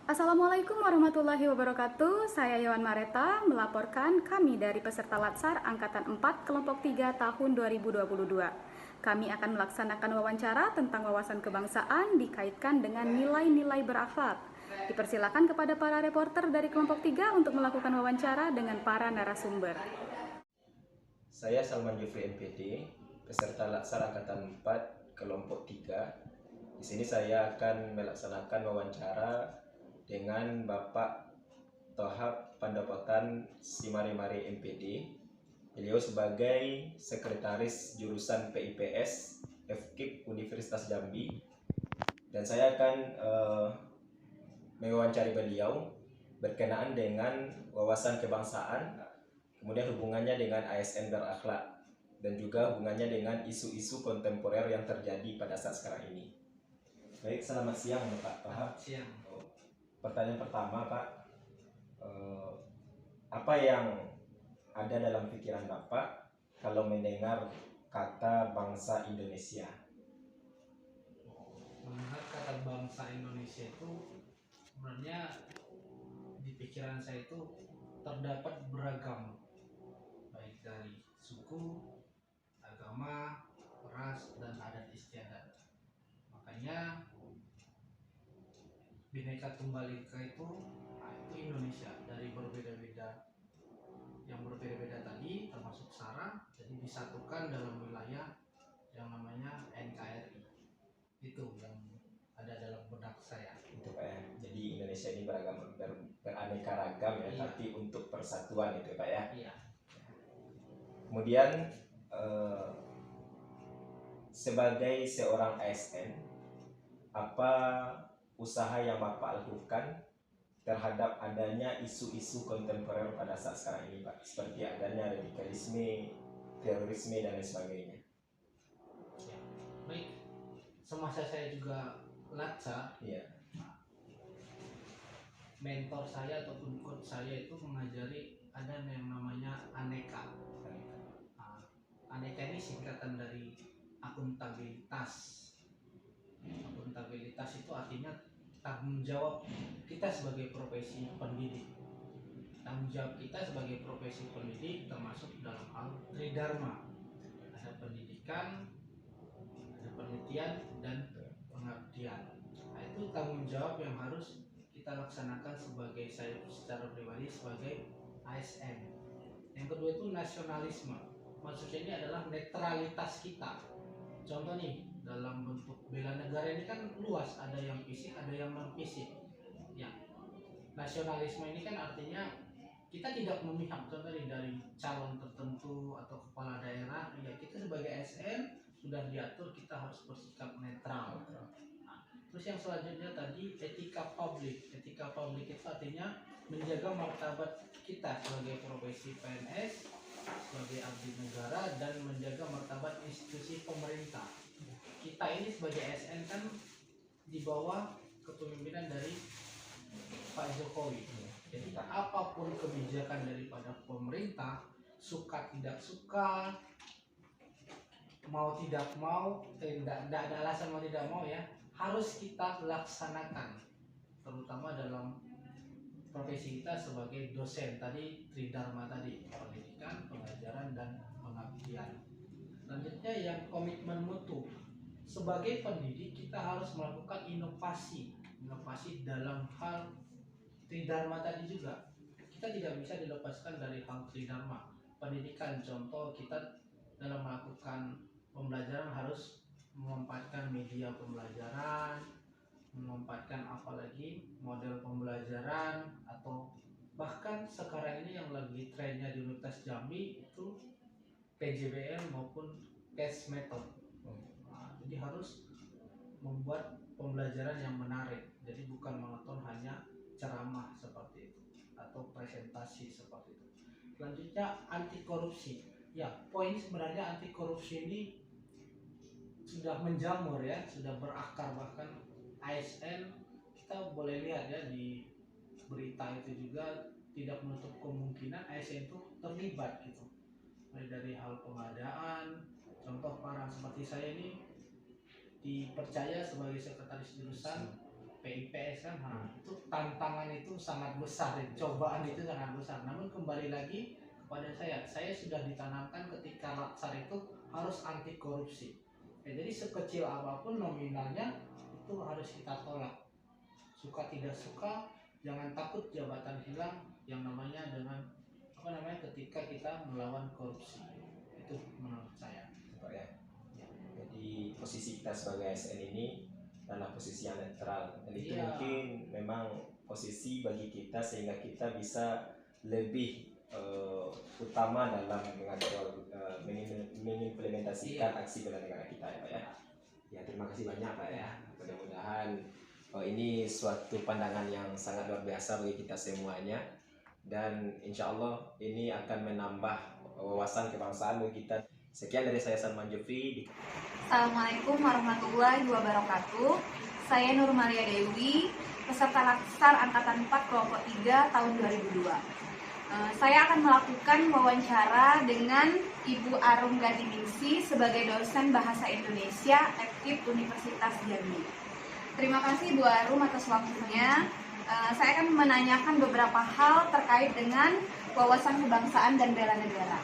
Assalamualaikum warahmatullahi wabarakatuh. Saya Yohan Mareta melaporkan kami dari peserta Latsar Angkatan 4 Kelompok 3 tahun 2022. Kami akan melaksanakan wawancara tentang wawasan kebangsaan dikaitkan dengan nilai-nilai berakhlak. Dipersilakan kepada para reporter dari kelompok 3 untuk melakukan wawancara dengan para narasumber. Saya Salman Jufri MPD, peserta Latsar Angkatan 4 Kelompok 3. Di sini saya akan melaksanakan wawancara dengan Bapak Tohab Pandapotan Simari-Mari MPD. Beliau sebagai Sekretaris Jurusan PIPS FKIP Universitas Jambi, dan saya akan mewawancari beliau berkenaan dengan wawasan kebangsaan, kemudian hubungannya dengan ASN berakhlak, dan juga hubungannya dengan isu-isu kontemporer yang terjadi pada saat sekarang ini. Baik, selamat siang Pak Tohab. Siang. Pertanyaan pertama Pak, apa yang ada dalam pikiran Bapak kalau mendengar kata bangsa Indonesia? Mendengar kata bangsa Indonesia itu sebenarnya di pikiran saya itu terdapat beragam, baik dari suku, agama, ras, dan adat istiadat. Makanya Bhinneka Tunggal Ika itu Indonesia dari berbeda-beda tadi termasuk SARA, jadi disatukan dalam wilayah yang namanya NKRI. Itu yang ada dalam benak saya. Itu Pak ya. Jadi Indonesia ini beraneka ragam ya, Iya. tapi untuk persatuan itu Pak ya. Iya. Kemudian sebagai seorang ASN, apa usaha yang Bapak lakukan terhadap adanya isu-isu kontemporer pada saat sekarang ini Pak, seperti adanya radikalisme, terorisme, dan lain sebagainya? Ya. Baik, semasa saya juga Latsa, Iya. mentor saya ataupun coach saya itu mengajari ada yang namanya aneka. Nah, aneka ini singkatan dari akuntabilitas. Akuntabilitas itu artinya tanggung jawab kita sebagai profesi pendidik. Tanggung jawab kita sebagai profesi pendidik termasuk dalam hal tridharma. Ada pendidikan, ada penelitian, dan pengabdian. Nah, itu tanggung jawab yang harus kita laksanakan sebagai saya secara pribadi sebagai ASN. Yang kedua itu nasionalisme. Maksudnya ini adalah netralitas kita. Contoh nih, dalam bentuk bela negara ini kan luas, ada yang fisik, ada yang non fisik. Ya, nasionalisme ini kan artinya kita tidak memihak, contoh nih dari calon tertentu atau kepala daerah. Ya, kita sebagai ASN sudah diatur kita harus bersikap netral. Nah, terus yang selanjutnya tadi etika publik. Etika publik itu artinya menjaga martabat kita sebagai profesi PNS, sebagai abdi negara, dan menjaga martabat institusi pemerintah. Kita ini sebagai ASN kan di bawah kepemimpinan dari Pak Jokowi. Jadi apapun kebijakan daripada pemerintah, suka tidak suka, mau tidak mau, tidak ada alasan mau tidak mau ya, harus kita laksanakan. Terutama dalam profesi kita sebagai dosen tadi, tridharma tadi, pendidikan, pengajaran, dan pengabdian. Selanjutnya yang komitmen mutu. Sebagai pendidik kita harus melakukan inovasi dalam hal tridharma tadi juga. Kita tidak bisa dilepaskan dari hal tridharma. Pendidikan, contoh kita dalam melakukan pembelajaran harus memanfaatkan media pembelajaran, memanfaatkan apalagi model pembelajaran, atau bahkan sekarang ini yang lagi trennya di Universitas Jambi itu PJBL maupun case method. Nah, jadi harus membuat pembelajaran yang menarik, jadi bukan monoton hanya ceramah seperti itu atau presentasi seperti itu. Selanjutnya anti korupsi. Ya, poin sebenarnya anti korupsi ini sudah menjamur ya, sudah berakar. Bahkan ASN kita boleh lihat ya di berita itu juga tidak menutup kemungkinan ASN itu terlibat gitu. Mulai dari hal pengadaan, contoh parang seperti saya ini dipercaya sebagai sekretaris jurusan PIPS kan, itu tantangan itu sangat besar, cobaan itu sangat besar. Namun kembali lagi kepada saya sudah ditanamkan ketika Latsar itu harus anti korupsi. Ya, jadi sekecil apapun nominalnya itu harus kita tolak. Suka tidak suka, jangan takut jabatan hilang, yang namanya dengan ketika kita melawan korupsi. Itu menurut saya. Pak ya. Jadi posisi kita sebagai ASN ini adalah posisi yang netral, dan itu mungkin memang posisi bagi kita sehingga kita bisa lebih utama dalam mengimplementasikan aksi bela negara kita ya Pak ya. Ya, terima kasih banyak Pak ya. Mudah-mudahan ini suatu pandangan yang sangat luar biasa bagi kita semuanya, dan insya Allah ini akan menambah wawasan kebangsaan bagi kita. Sekian dari saya, Salman Jufri. Assalamualaikum warahmatullahi wabarakatuh. Saya Nur Maria Dewi, peserta Latsar Angkatan 4 Kelompok 3 tahun 2002. Saya akan melakukan wawancara dengan Ibu Arum Gadiningsi sebagai dosen Bahasa Indonesia FKIP Universitas Jambi. Terima kasih Bu Arum atas waktunya. Saya akan menanyakan beberapa hal terkait dengan wawasan kebangsaan dan bela negara.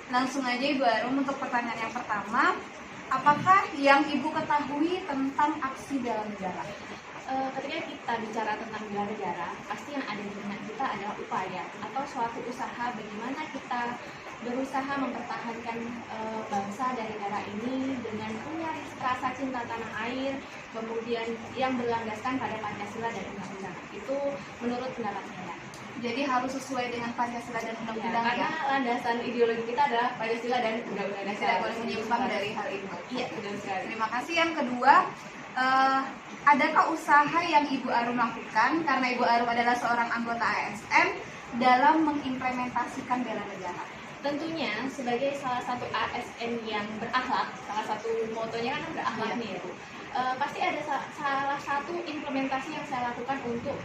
Langsung aja Ibu Arum untuk pertanyaan yang pertama, apakah yang Ibu ketahui tentang aksi bela negara? Ketika kita bicara tentang bela negara, pasti yang ada di benak kita adalah upaya atau suatu usaha bagaimana kita berusaha mempertahankan bangsa dan negara ini dengan punya rasa cinta tanah air, kemudian yang berlandaskan pada Pancasila dan Undang-Undang. Itu menurut pendapat saya. Jadi harus sesuai dengan Pancasila dan Undang-Undang Karena landasan ideologi kita adalah Pancasila dan Undang-Undang. Tidak boleh menyimpang dari hal itu. Iya, betul sekali. Terima kasih. Yang kedua, adakah usaha yang Ibu Arum lakukan karena Ibu Arum adalah seorang anggota ASN dalam mengimplementasikan bela negara? Tentunya sebagai salah satu ASN yang berakhlak, salah satu motonya kan berakhlak nih ya Bu. Pasti ada salah satu implementasi yang saya lakukan untuk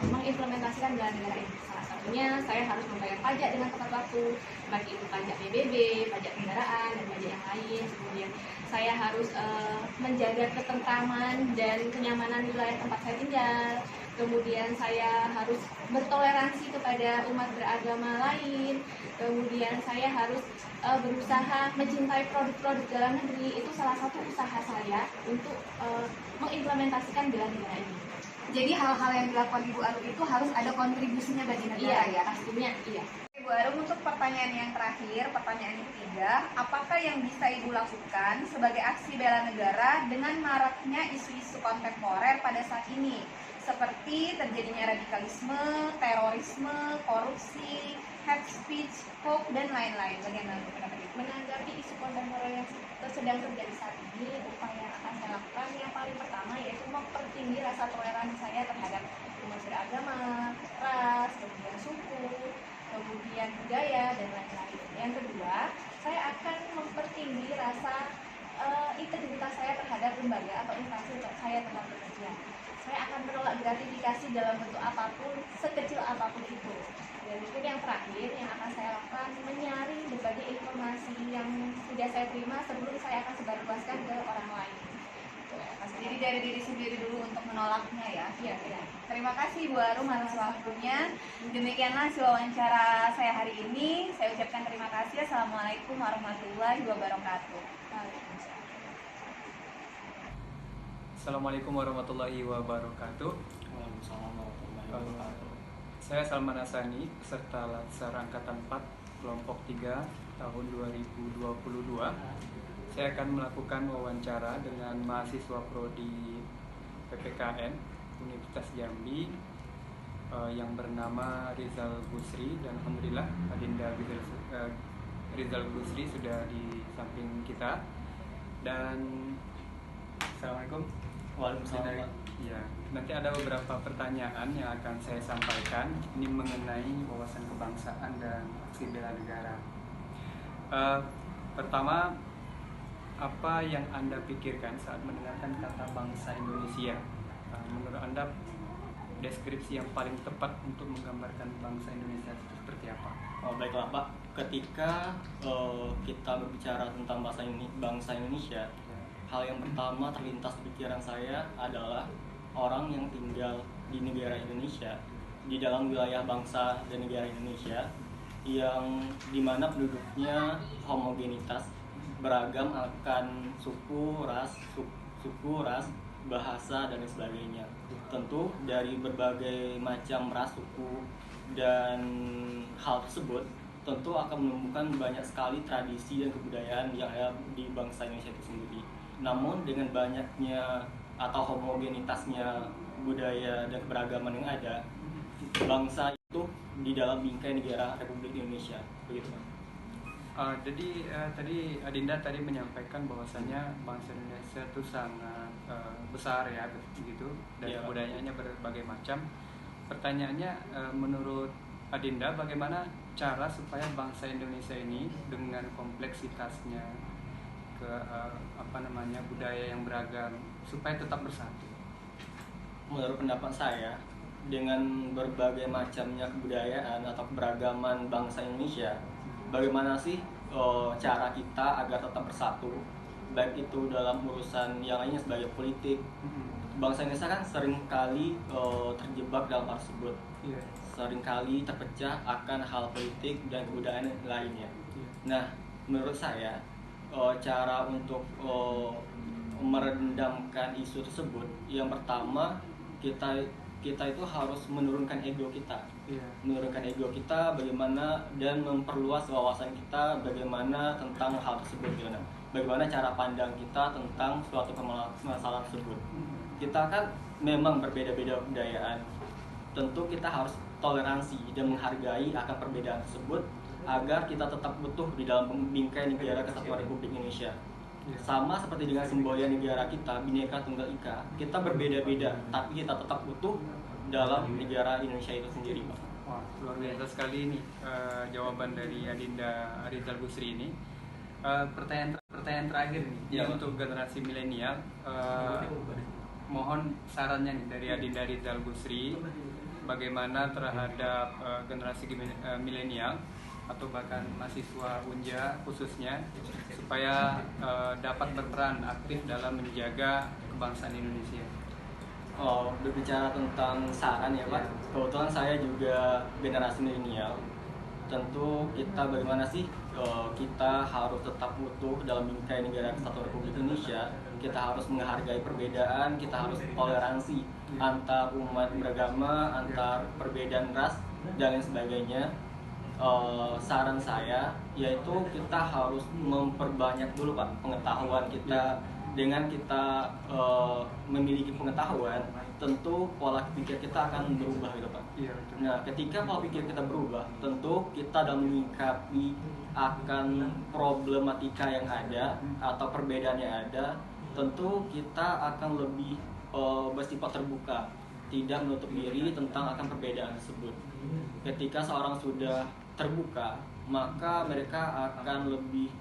mengimplementasikan bela negara ini. Salah satunya saya harus membayar pajak dengan tepat waktu, baik itu pajak PBB, pajak kendaraan, dan pajak yang lain. Kemudian saya harus menjaga ketentraman dan kenyamanan wilayah tempat saya tinggal. Kemudian saya harus bertoleransi kepada umat beragama lain. Kemudian saya harus berusaha mencintai produk-produk dalam negeri. Itu salah satu usaha saya untuk mengimplementasikan bela negara ini. Jadi hal-hal yang dilakukan Ibu Arum itu harus ada kontribusinya bagi negara ya? Pastinya iya. Ibu Arum, untuk pertanyaan yang terakhir, pertanyaan yang ketiga, apakah yang bisa Ibu lakukan sebagai aksi bela negara dengan maraknya isu-isu kontemporer pada saat ini? Seperti terjadinya radikalisme, terorisme, korupsi, hate speech, hoax, dan lain-lain. Bagaimana pendapat Ibu? Menanggapi isu kontemporer yang sedang terjadi saat ini, upaya yang akan saya lakukan yang paling pertama yaitu mempertinggi rasa toleransi saya terhadap umat beragama, ras, kemudian suku, kemudian budaya, dan lain-lain. Yang kedua, saya akan mempertinggi rasa integritas saya terhadap lembaga atau instansi saya tempat bekerja. Saya akan menolak gratifikasi dalam bentuk apapun, sekecil apapun itu. Dan mungkin yang terakhir yang akan saya lakukan, menyaring berbagai informasi yang sudah saya terima sebelum saya akan sebarluaskan ke orang lain. Jadi dari diri sendiri dulu untuk menolaknya ya? Iya, iya. Terima kasih Bu Arum atas waktunya. Demikianlah hasil wawancara saya hari ini. Saya ucapkan terima kasih. Assalamualaikum warahmatullahi wabarakatuh. Assalamualaikum warahmatullahi wabarakatuh. Saya Salman Hasani, peserta Latsar Angkatan 4 Kelompok 3 tahun 2022. Saya akan melakukan wawancara dengan mahasiswa prodi PPKN Universitas Jambi yang bernama Rizal Busri, dan alhamdulillah Adinda Rizal Busri sudah di samping kita. Dan Assalamualaikum. Waalaikumsalam. Ya, nanti ada beberapa pertanyaan yang akan saya sampaikan. Ini mengenai wawasan kebangsaan dan aksi bela negara. Pertama, apa yang Anda pikirkan saat mendengarkan kata bangsa Indonesia? Menurut Anda, deskripsi yang paling tepat untuk menggambarkan bangsa Indonesia itu seperti apa? Oh, baiklah Pak, ketika kita berbicara tentang bangsa Indonesia, hal yang pertama terlintas di pikiran saya adalah orang yang tinggal di negara Indonesia, di dalam wilayah bangsa dan negara Indonesia, yang dimana penduduknya homogenitas, beragam akan suku, ras, bahasa dan lain sebagainya. Tentu dari berbagai macam ras, suku dan hal tersebut tentu akan menemukan banyak sekali tradisi dan kebudayaan yang ada di bangsa Indonesia itu sendiri. Namun dengan banyaknya atau homogenitasnya budaya dan keberagaman yang ada, bangsa itu di dalam bingkai negara Republik Indonesia, begitu Pak. Jadi tadi Adinda tadi menyampaikan bahwasanya bangsa Indonesia itu sangat besar ya begitu, dan Iya, Pak. budayanya berbagai macam. Pertanyaannya, menurut Adinda bagaimana cara supaya bangsa Indonesia ini dengan kompleksitasnya budaya yang beragam supaya tetap bersatu? Menurut pendapat saya, dengan berbagai macamnya kebudayaan atau keberagaman bangsa Indonesia, bagaimana sih cara kita agar tetap bersatu, baik itu dalam urusan yang lainnya sebagai politik. Bangsa Indonesia kan seringkali terjebak dalam hal tersebut, Iya. seringkali terpecah akan hal politik dan kebudayaan lainnya. Nah, menurut saya cara untuk meredamkan isu tersebut, yang pertama kita itu harus menurunkan ego kita. Iya. Menurunkan ego kita bagaimana, dan memperluas wawasan kita bagaimana tentang hal tersebut, bagaimana cara pandang kita tentang suatu permasalahan tersebut. Kita kan memang berbeda-beda kebudayaan, tentu kita harus toleransi dan menghargai akan perbedaan tersebut agar kita tetap utuh di dalam bingkai negara Kesatuan Republik Indonesia. Sama seperti dengan simbolnya negara kita, Bhinneka Tunggal Ika, kita berbeda-beda tapi kita tetap utuh dalam negara Indonesia itu sendiri, Pak. Wah, luar biasa sekali ini jawaban dari Adinda Rizal Busri ini. Pertanyaan terakhir nih, Ya, ini untuk generasi milenial. Mohon sarannya nih dari Adinda Rizal Busri, bagaimana terhadap generasi milenial atau bahkan mahasiswa Unja khususnya, supaya dapat berperan aktif dalam menjaga kebangsaan Indonesia. Berbicara tentang saran ya Pak, kebetulan saya juga generasi milenial. Tentu kita bagaimana sih kita harus tetap utuh dalam bingkai negara Kesatuan Republik Indonesia. Kita harus menghargai perbedaan, kita harus toleransi antar umat beragama, antar perbedaan ras dan lain sebagainya. Saran saya yaitu kita harus memperbanyak dulu Pak pengetahuan kita. Dengan kita memiliki pengetahuan, tentu pola pikir kita akan berubah gitu Pak. Iya, betul. Nah, ketika pola pikir kita berubah, tentu kita dalam menyikapi akan problematika yang ada atau perbedaan yang ada, tentu kita akan lebih bersifat terbuka, tidak menutup diri tentang akan perbedaan tersebut. Ketika seorang sudah terbuka, maka mereka akan lebih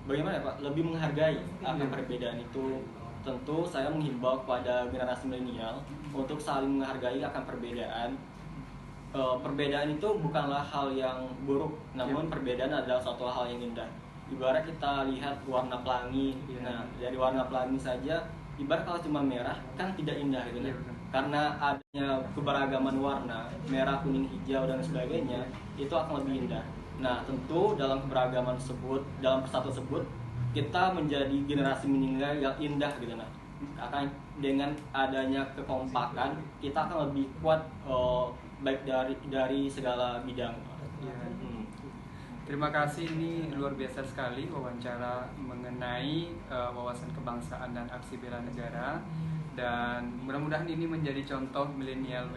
bagaimana Pak? Lebih menghargai akan perbedaan itu. Tentu saya menghimbau kepada generasi milenial untuk saling menghargai akan perbedaan. Perbedaan itu bukanlah hal yang buruk, namun perbedaan adalah suatu hal yang indah. Ibarat kita lihat warna pelangi, nah dari warna pelangi saja, ibarat kalau cuma merah kan tidak indah gitu kan. Karena adanya keberagaman warna, merah, kuning, hijau dan sebagainya, itu akan lebih indah. Nah, tentu dalam keberagaman tersebut, dalam persatuan tersebut, kita menjadi generasi milenial yang indah gitu nah. Akan dengan adanya kekompakan, kita akan lebih kuat baik dari segala bidang. Ya. Terima kasih, ini luar biasa sekali wawancara mengenai wawasan kebangsaan dan aksi bela negara, dan mudah-mudahan ini menjadi contoh milenial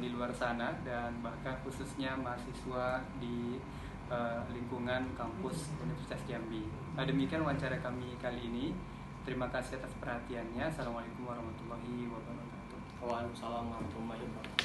di luar sana dan bahkan khususnya mahasiswa di lingkungan kampus Universitas Jambi. Demikian wawancara kami kali ini. Terima kasih atas perhatiannya. Assalamualaikum warahmatullahi wabarakatuh. Waalaikumsalam warahmatullahi wabarakatuh.